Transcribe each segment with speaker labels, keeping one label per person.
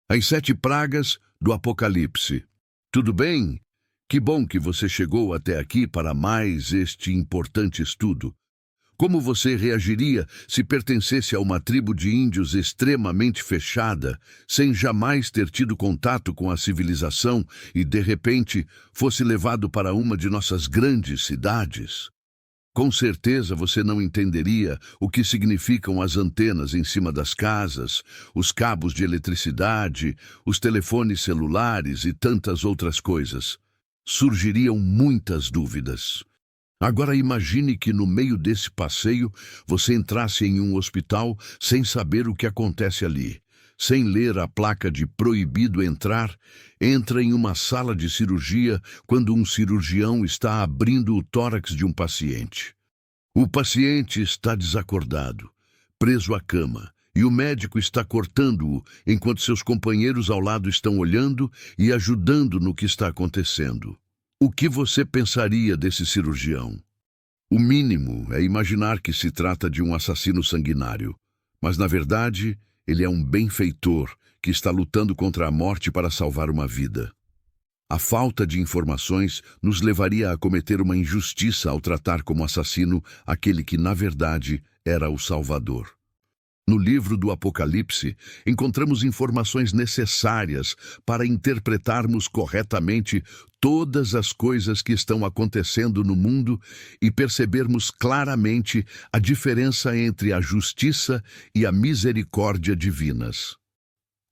Speaker 1: As 7 pragas do Apocalipse. Tudo bem? Que bom que você chegou até aqui para mais este importante estudo. Como você reagiria se pertencesse a uma tribo de índios extremamente fechada, sem jamais ter tido contato com a civilização e, de repente, fosse levado para uma de nossas grandes cidades? Com certeza você não entenderia o que significam as antenas em cima das casas, os cabos de eletricidade, os telefones celulares e tantas outras coisas. Surgiriam muitas dúvidas. Agora imagine que no meio desse passeio você entrasse em um hospital sem saber o que acontece ali. Sem ler a placa de proibido entrar, entra em uma sala de cirurgia quando um cirurgião está abrindo o tórax de um paciente. O paciente está desacordado, preso à cama, e o médico está cortando-o enquanto seus companheiros ao lado estão olhando e ajudando no que está acontecendo. O que você pensaria desse cirurgião? O mínimo é imaginar que se trata de um assassino sanguinário, mas na verdade ele é um benfeitor que está lutando contra a morte para salvar uma vida. A falta de informações nos levaria a cometer uma injustiça ao tratar como assassino aquele que, na verdade, era o Salvador. No livro do Apocalipse, encontramos informações necessárias para interpretarmos corretamente todas as coisas que estão acontecendo no mundo e percebermos claramente a diferença entre a justiça e a misericórdia divinas.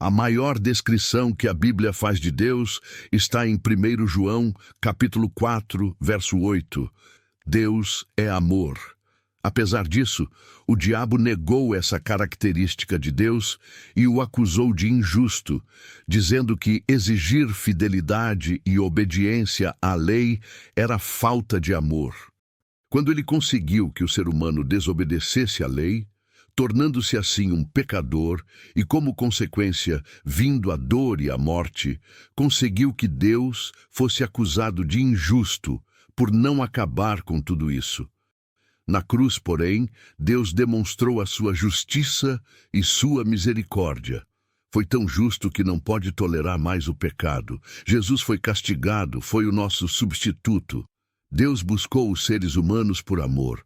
Speaker 1: A maior descrição que a Bíblia faz de Deus está em 1 João, capítulo 4, verso 8. Deus é amor. Apesar disso, o diabo negou essa característica de Deus e o acusou de injusto, dizendo que exigir fidelidade e obediência à lei era falta de amor. Quando ele conseguiu que o ser humano desobedecesse à lei, tornando-se assim um pecador e, como consequência, vindo a dor e a morte, conseguiu que Deus fosse acusado de injusto por não acabar com tudo isso. Na cruz, porém, Deus demonstrou a sua justiça e sua misericórdia. Foi tão justo que não pode tolerar mais o pecado. Jesus foi castigado, foi o nosso substituto. Deus buscou os seres humanos por amor.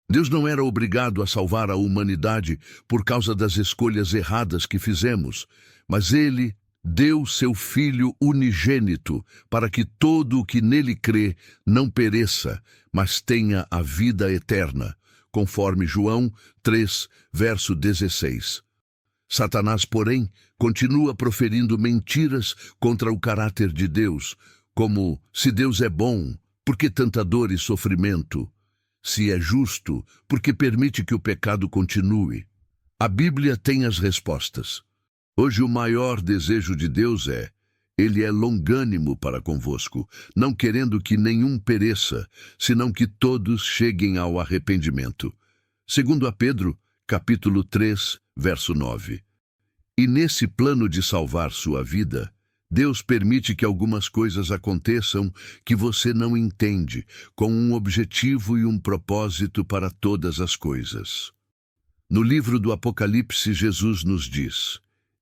Speaker 1: Deus não era obrigado a salvar a humanidade por causa das escolhas erradas que fizemos, mas Ele deu seu Filho unigênito para que todo o que nele crê não pereça, mas tenha a vida eterna, conforme João 3, verso 16. Satanás, porém, continua proferindo mentiras contra o caráter de Deus, como: se Deus é bom, por que tanta dor e sofrimento? Se é justo, por que permite que o pecado continue? A Bíblia tem as respostas. Hoje o maior desejo de Deus é: Ele é longânimo para convosco, não querendo que nenhum pereça, senão que todos cheguem ao arrependimento. Segundo a Pedro, capítulo 3, verso 9. E nesse plano de salvar sua vida, Deus permite que algumas coisas aconteçam que você não entende, com um objetivo e um propósito para todas as coisas. No livro do Apocalipse, Jesus nos diz: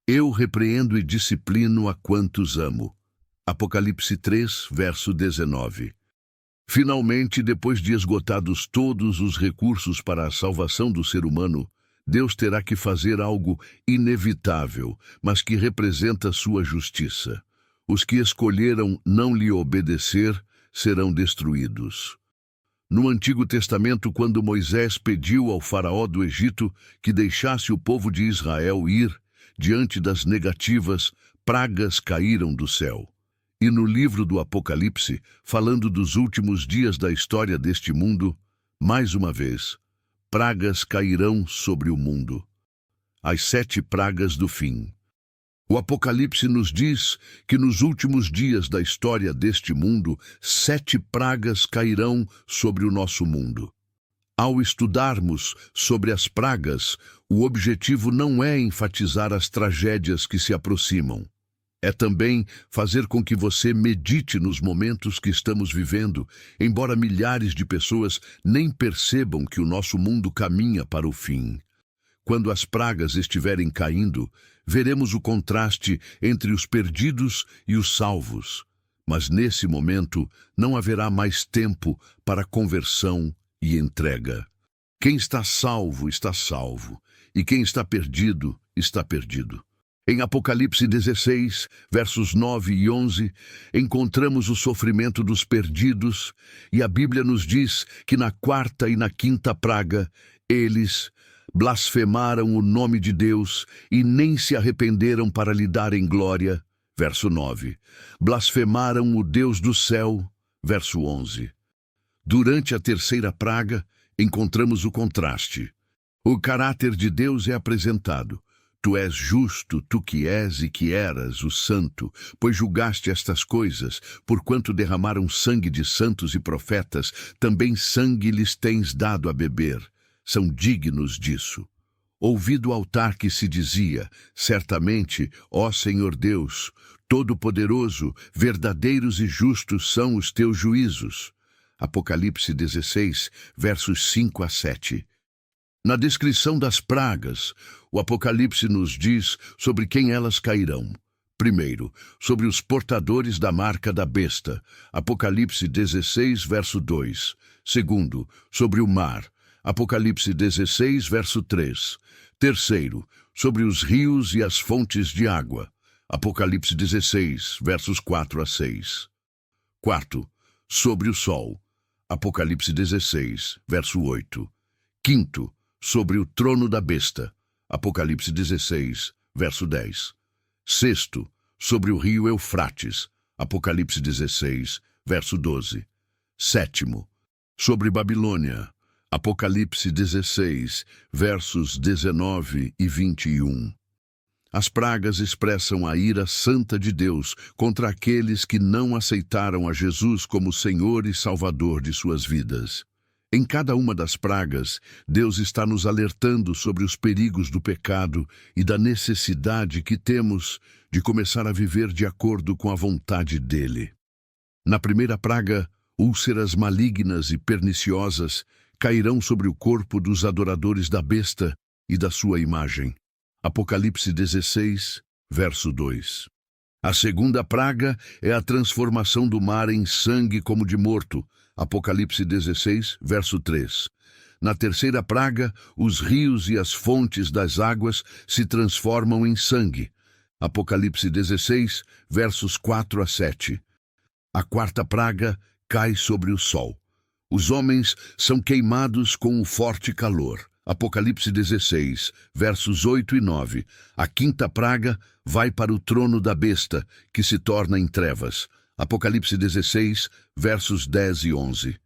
Speaker 1: Eu repreendo e disciplino a quantos amo. Apocalipse 3, verso 19. Finalmente, depois de esgotados todos os recursos para a salvação do ser humano, Deus terá que fazer algo inevitável, mas que representa sua justiça. Os que escolheram não lhe obedecer serão destruídos. No Antigo Testamento, quando Moisés pediu ao faraó do Egito que deixasse o povo de Israel ir, diante das negativas, pragas caíram do céu. E no livro do Apocalipse, falando dos últimos dias da história deste mundo, mais uma vez, pragas cairão sobre o mundo. As 7 pragas do fim. O Apocalipse nos diz que nos últimos dias da história deste mundo, 7 pragas cairão sobre o nosso mundo. Ao estudarmos sobre as pragas, o objetivo não é enfatizar as tragédias que se aproximam. É também fazer com que você medite nos momentos que estamos vivendo, embora milhares de pessoas nem percebam que o nosso mundo caminha para o fim. Quando as pragas estiverem caindo, veremos o contraste entre os perdidos e os salvos. Mas nesse momento não haverá mais tempo para conversão e entrega. Quem está salvo, e quem está perdido, está perdido. Em Apocalipse 16, versos 9 e 11, encontramos o sofrimento dos perdidos, e a Bíblia nos diz que na quarta e na quinta praga, eles blasfemaram o nome de Deus e nem se arrependeram para lhe darem glória. Verso 9. Blasfemaram o Deus do céu. Verso 11. Durante a terceira praga, encontramos o contraste. O caráter de Deus é apresentado. Tu és justo, tu que és e que eras o santo, pois julgaste estas coisas, porquanto derramaram sangue de santos e profetas, também sangue lhes tens dado a beber. São dignos disso. Ouvi do altar que se dizia, certamente, ó Senhor Deus, Todo-Poderoso, verdadeiros e justos são os teus juízos. Apocalipse 16, versos 5 a 7. Na descrição das pragas, o Apocalipse nos diz sobre quem elas cairão. Primeiro, sobre os portadores da marca da besta. Apocalipse 16, verso 2. Segundo, sobre o mar. Apocalipse 16, verso 3. Terceiro, sobre os rios e as fontes de água. Apocalipse 16, versos 4 a 6. Quarto, sobre o sol. Apocalipse 16, verso 8. Quinto, sobre o trono da besta. Apocalipse 16, verso 10. Sexto, sobre o rio Eufrates. Apocalipse 16, verso 12. Sétimo, sobre Babilônia. Apocalipse 16, versos 19 e 21. As pragas expressam a ira santa de Deus contra aqueles que não aceitaram a Jesus como Senhor e Salvador de suas vidas. Em cada uma das pragas, Deus está nos alertando sobre os perigos do pecado e da necessidade que temos de começar a viver de acordo com a vontade dele. Na primeira praga, úlceras malignas e perniciosas cairão sobre o corpo dos adoradores da besta e da sua imagem. Apocalipse 16, verso 2. A segunda praga é a transformação do mar em sangue como de morto. Apocalipse 16, verso 3. Na terceira praga, os rios e as fontes das águas se transformam em sangue. Apocalipse 16, versos 4 a 7. A quarta praga cai sobre o sol. Os homens são queimados com um forte calor. Apocalipse 16, versos 8 e 9. A quinta praga vai para o trono da besta, que se torna em trevas. Apocalipse 16, versos 10 e 11.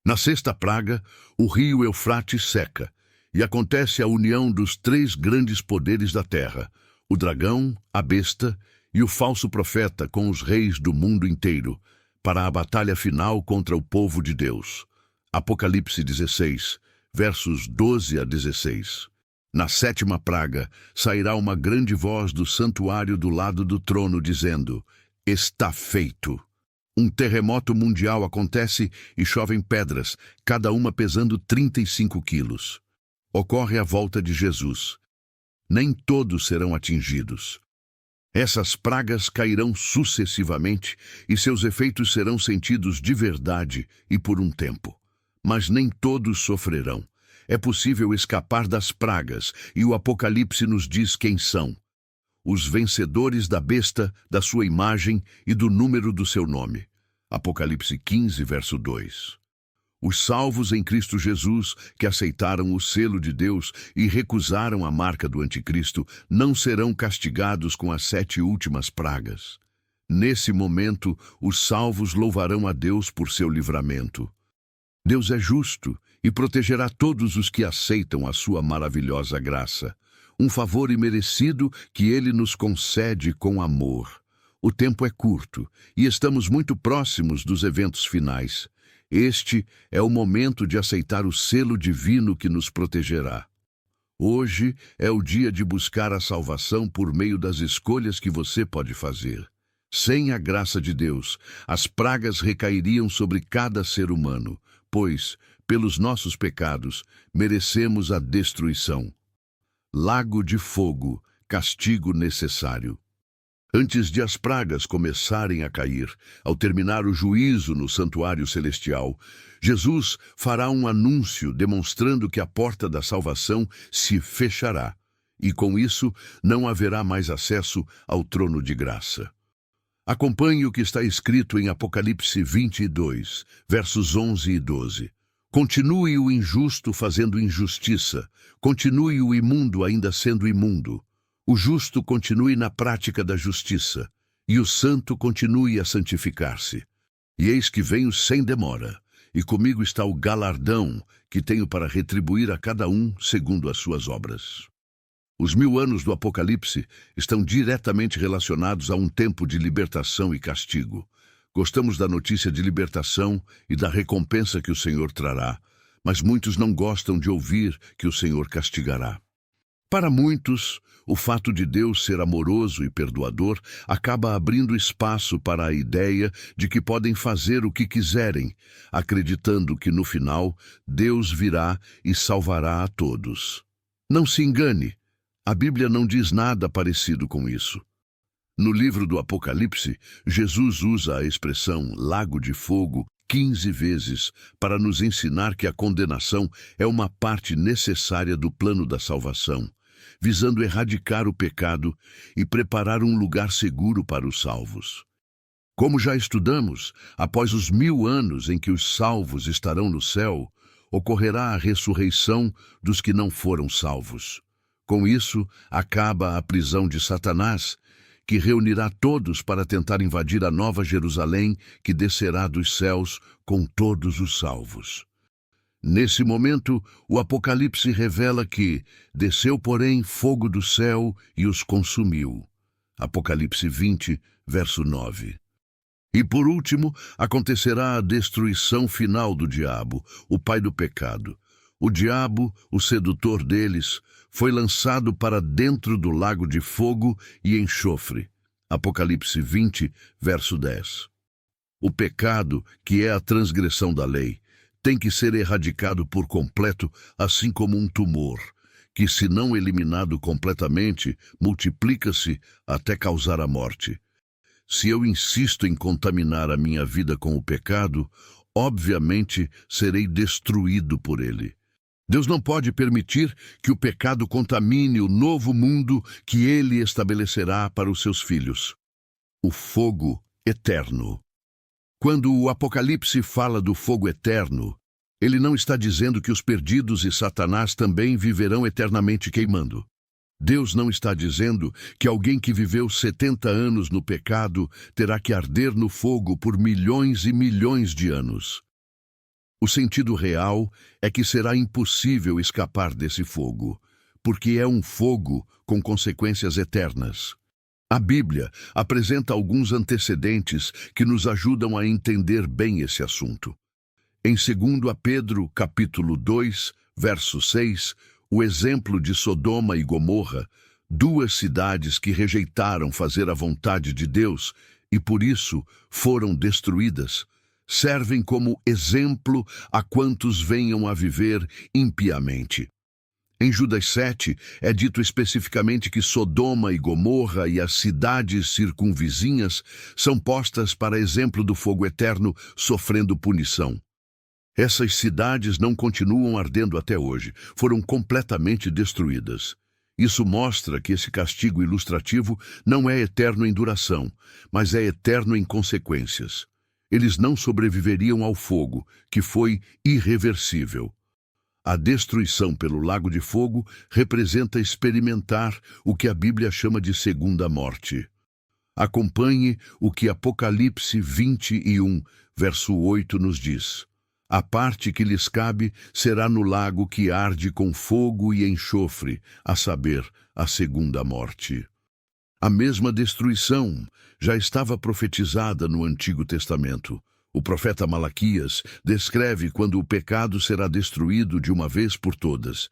Speaker 1: Na sexta praga, o rio Eufrates seca, e acontece a união dos três grandes poderes da terra, o dragão, a besta e o falso profeta com os reis do mundo inteiro, para a batalha final contra o povo de Deus. Apocalipse 16, versos 12 a 16. Na sétima praga, sairá uma grande voz do santuário do lado do trono, dizendo: Está feito. Um terremoto mundial acontece e chovem pedras, cada uma pesando 35 quilos. Ocorre a volta de Jesus. Nem todos serão atingidos. Essas pragas cairão sucessivamente e seus efeitos serão sentidos de verdade e por um tempo. Mas nem todos sofrerão. É possível escapar das pragas e o Apocalipse nos diz quem são. Os vencedores da besta, da sua imagem e do número do seu nome. Apocalipse 15, verso 2. Os salvos em Cristo Jesus, que aceitaram o selo de Deus e recusaram a marca do anticristo, não serão castigados com as 7 últimas pragas. Nesse momento, os salvos louvarão a Deus por seu livramento. Deus é justo e protegerá todos os que aceitam a sua maravilhosa graça, um favor imerecido que ele nos concede com amor. O tempo é curto e estamos muito próximos dos eventos finais. Este é o momento de aceitar o selo divino que nos protegerá. Hoje é o dia de buscar a salvação por meio das escolhas que você pode fazer. Sem a graça de Deus, as pragas recairiam sobre cada ser humano, pois, pelos nossos pecados, merecemos a destruição. lago de fogo, castigo necessário. Antes de as pragas começarem a cair, ao terminar o juízo no santuário celestial, Jesus fará um anúncio demonstrando que a porta da salvação se fechará, e com isso não haverá mais acesso ao trono de graça. Acompanhe o que está escrito em Apocalipse 22, versos 11 e 12. Continue o injusto fazendo injustiça, continue o imundo ainda sendo imundo. O justo continue na prática da justiça, e o santo continue a santificar-se. E eis que venho sem demora, e comigo está o galardão que tenho para retribuir a cada um segundo as suas obras. Os 1000 anos do Apocalipse estão diretamente relacionados a um tempo de libertação e castigo. Gostamos da notícia de libertação e da recompensa que o Senhor trará, mas muitos não gostam de ouvir que o Senhor castigará. Para muitos, o fato de Deus ser amoroso e perdoador acaba abrindo espaço para a ideia de que podem fazer o que quiserem, acreditando que no final Deus virá e salvará a todos. Não se engane, a Bíblia não diz nada parecido com isso. No livro do Apocalipse, Jesus usa a expressão lago de fogo 15 vezes para nos ensinar que a condenação é uma parte necessária do plano da salvação, visando erradicar o pecado e preparar um lugar seguro para os salvos. Como já estudamos, após os 1000 anos em que os salvos estarão no céu, ocorrerá a ressurreição dos que não foram salvos. Com isso, acaba a prisão de Satanás, que reunirá todos para tentar invadir a nova Jerusalém, que descerá dos céus com todos os salvos. Nesse momento, o Apocalipse revela que desceu, porém, fogo do céu e os consumiu. Apocalipse 20, verso 9. E por último, acontecerá a destruição final do diabo, o pai do pecado. O diabo, o sedutor deles, foi lançado para dentro do lago de fogo e enxofre. Apocalipse 20, verso 10. O pecado, que é a transgressão da lei, tem que ser erradicado por completo, assim como um tumor, que, se não eliminado completamente, multiplica-se até causar a morte. Se eu insisto em contaminar a minha vida com o pecado, obviamente serei destruído por ele. Deus não pode permitir que o pecado contamine o novo mundo que ele estabelecerá para os seus filhos. O fogo eterno. Quando o Apocalipse fala do fogo eterno, ele não está dizendo que os perdidos e Satanás também viverão eternamente queimando. Deus não está dizendo que alguém que viveu 70 anos no pecado terá que arder no fogo por milhões e milhões de anos. O sentido real é que será impossível escapar desse fogo, porque é um fogo com consequências eternas. A Bíblia apresenta alguns antecedentes que nos ajudam a entender bem esse assunto. Em 2 Pedro, capítulo 2, verso 6, o exemplo de Sodoma e Gomorra, 2 cidades que rejeitaram fazer a vontade de Deus e por isso foram destruídas, servem como exemplo a quantos venham a viver impiamente. Em Judas 7, é dito especificamente que Sodoma e Gomorra e as cidades circunvizinhas são postas para exemplo do fogo eterno, sofrendo punição. Essas cidades não continuam ardendo até hoje, foram completamente destruídas. Isso mostra que esse castigo ilustrativo não é eterno em duração, mas é eterno em consequências. Eles não sobreviveriam ao fogo, que foi irreversível. A destruição pelo lago de fogo representa experimentar o que a Bíblia chama de segunda morte. Acompanhe o que Apocalipse 21, verso 8 nos diz. A parte que lhes cabe será no lago que arde com fogo e enxofre, a saber, a segunda morte. A mesma destruição já estava profetizada no Antigo Testamento. O profeta Malaquias descreve quando o pecado será destruído de uma vez por todas.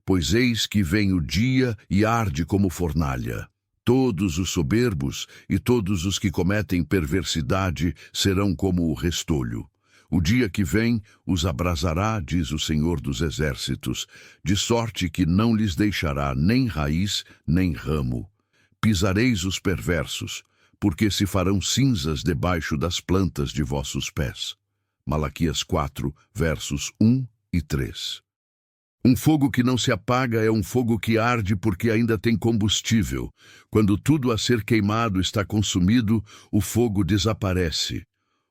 Speaker 1: Pois eis que vem o dia e arde como fornalha. Todos os soberbos e todos os que cometem perversidade serão como o restolho. O dia que vem os abrasará, diz o Senhor dos Exércitos, de sorte que não lhes deixará nem raiz, nem ramo. Pisareis os perversos, porque se farão cinzas debaixo das plantas de vossos pés. Malaquias 4, versos 1 e 3. Um fogo que não se apaga é um fogo que arde porque ainda tem combustível. Quando tudo a ser queimado está consumido, o fogo desaparece.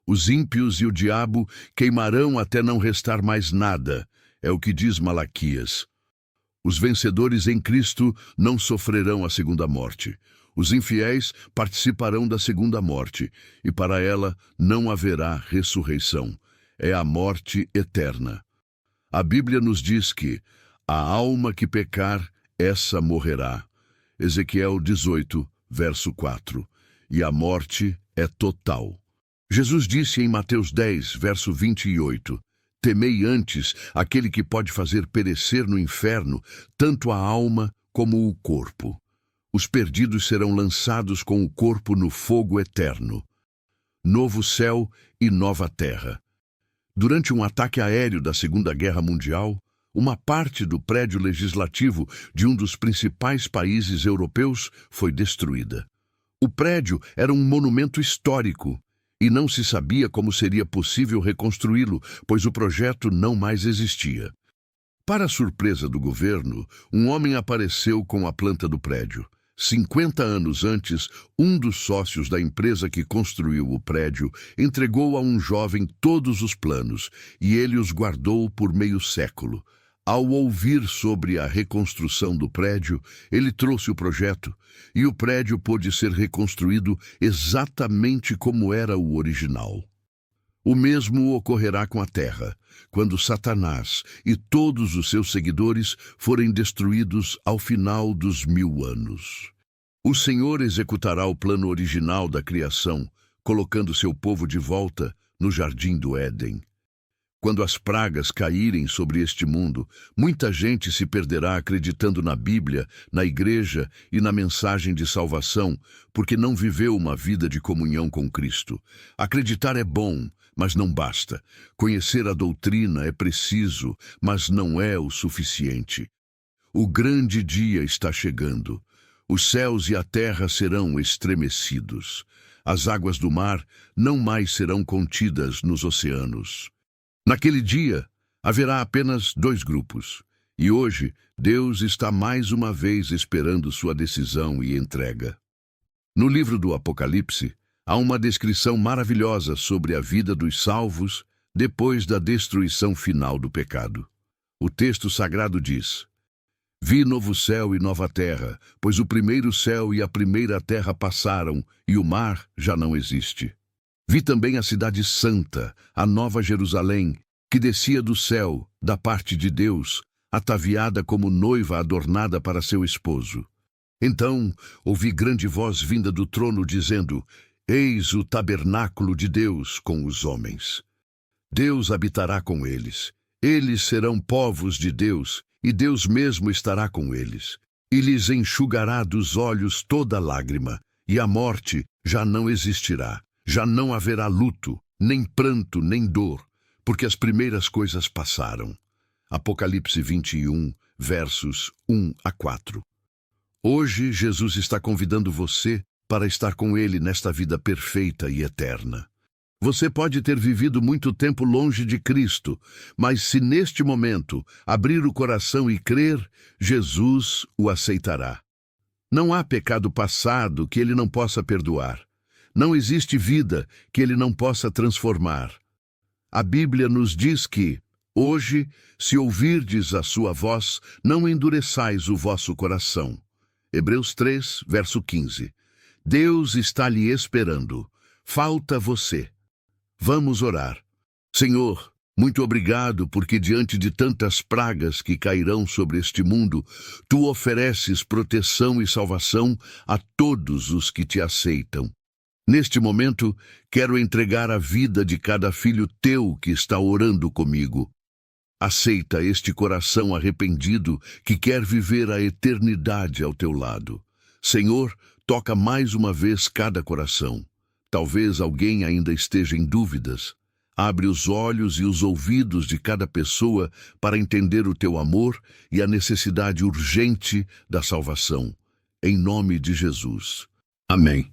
Speaker 1: Os ímpios e o diabo queimarão até não restar mais nada, é o que diz Malaquias. Os vencedores em Cristo não sofrerão a segunda morte. Os infiéis participarão da segunda morte, e para ela não haverá ressurreição. É a morte eterna. A Bíblia nos diz que a alma que pecar, essa morrerá. Ezequiel 18, verso 4. E a morte é total. Jesus disse em Mateus 10, verso 28, temei antes aquele que pode fazer perecer no inferno tanto a alma como o corpo. Os perdidos serão lançados com o corpo no fogo eterno. Novo céu e nova terra. Durante um ataque aéreo da Segunda Guerra Mundial, uma parte do prédio legislativo de um dos principais países europeus foi destruída. O prédio era um monumento histórico e não se sabia como seria possível reconstruí-lo, pois o projeto não mais existia. Para a surpresa do governo, um homem apareceu com a planta do prédio. 50 anos antes, um dos sócios da empresa que construiu o prédio entregou a um jovem todos os planos, e ele os guardou por meio século. Ao ouvir sobre a reconstrução do prédio, ele trouxe o projeto, e o prédio pôde ser reconstruído exatamente como era o original. O mesmo ocorrerá com a terra, quando Satanás e todos os seus seguidores forem destruídos ao final dos 1000 anos. O Senhor executará o plano original da criação, colocando seu povo de volta no jardim do Éden. Quando as pragas caírem sobre este mundo, muita gente se perderá acreditando na Bíblia, na igreja e na mensagem de salvação, porque não viveu uma vida de comunhão com Cristo. Acreditar é bom, mas não basta. Conhecer a doutrina é preciso, mas não é o suficiente. O grande dia está chegando. Os céus e a terra serão estremecidos. As águas do mar não mais serão contidas nos oceanos. Naquele dia, haverá apenas 2 grupos. E hoje, Deus está mais uma vez esperando sua decisão e entrega. No livro do Apocalipse, há uma descrição maravilhosa sobre a vida dos salvos depois da destruição final do pecado. O texto sagrado diz: vi novo céu e nova terra, pois o primeiro céu e a primeira terra passaram, e o mar já não existe. Vi também a cidade santa, a nova Jerusalém, que descia do céu, da parte de Deus, ataviada como noiva adornada para seu esposo. Então ouvi grande voz vinda do trono dizendo: eis o tabernáculo de Deus com os homens. Deus habitará com eles. Eles serão povos de Deus, e Deus mesmo estará com eles. E lhes enxugará dos olhos toda lágrima, e a morte já não existirá. Já não haverá luto, nem pranto, nem dor, porque as primeiras coisas passaram. Apocalipse 21, versos 1 a 4. Hoje, Jesus está convidando você para estar com Ele nesta vida perfeita e eterna. Você pode ter vivido muito tempo longe de Cristo, mas se neste momento abrir o coração e crer, Jesus o aceitará. Não há pecado passado que Ele não possa perdoar. Não existe vida que Ele não possa transformar. A Bíblia nos diz que, hoje, se ouvirdes a sua voz, não endureçais o vosso coração. Hebreus 3, verso 15. Deus está lhe esperando. Falta você. Vamos orar. Senhor, muito obrigado porque diante de tantas pragas que cairão sobre este mundo, Tu ofereces proteção e salvação a todos os que Te aceitam. Neste momento, quero entregar a vida de cada filho Teu que está orando comigo. Aceita este coração arrependido que quer viver a eternidade ao Teu lado. Senhor, toca mais uma vez cada coração. Talvez alguém ainda esteja em dúvidas. Abre os olhos e os ouvidos de cada pessoa para entender o teu amor e a necessidade urgente da salvação. Em nome de Jesus. Amém.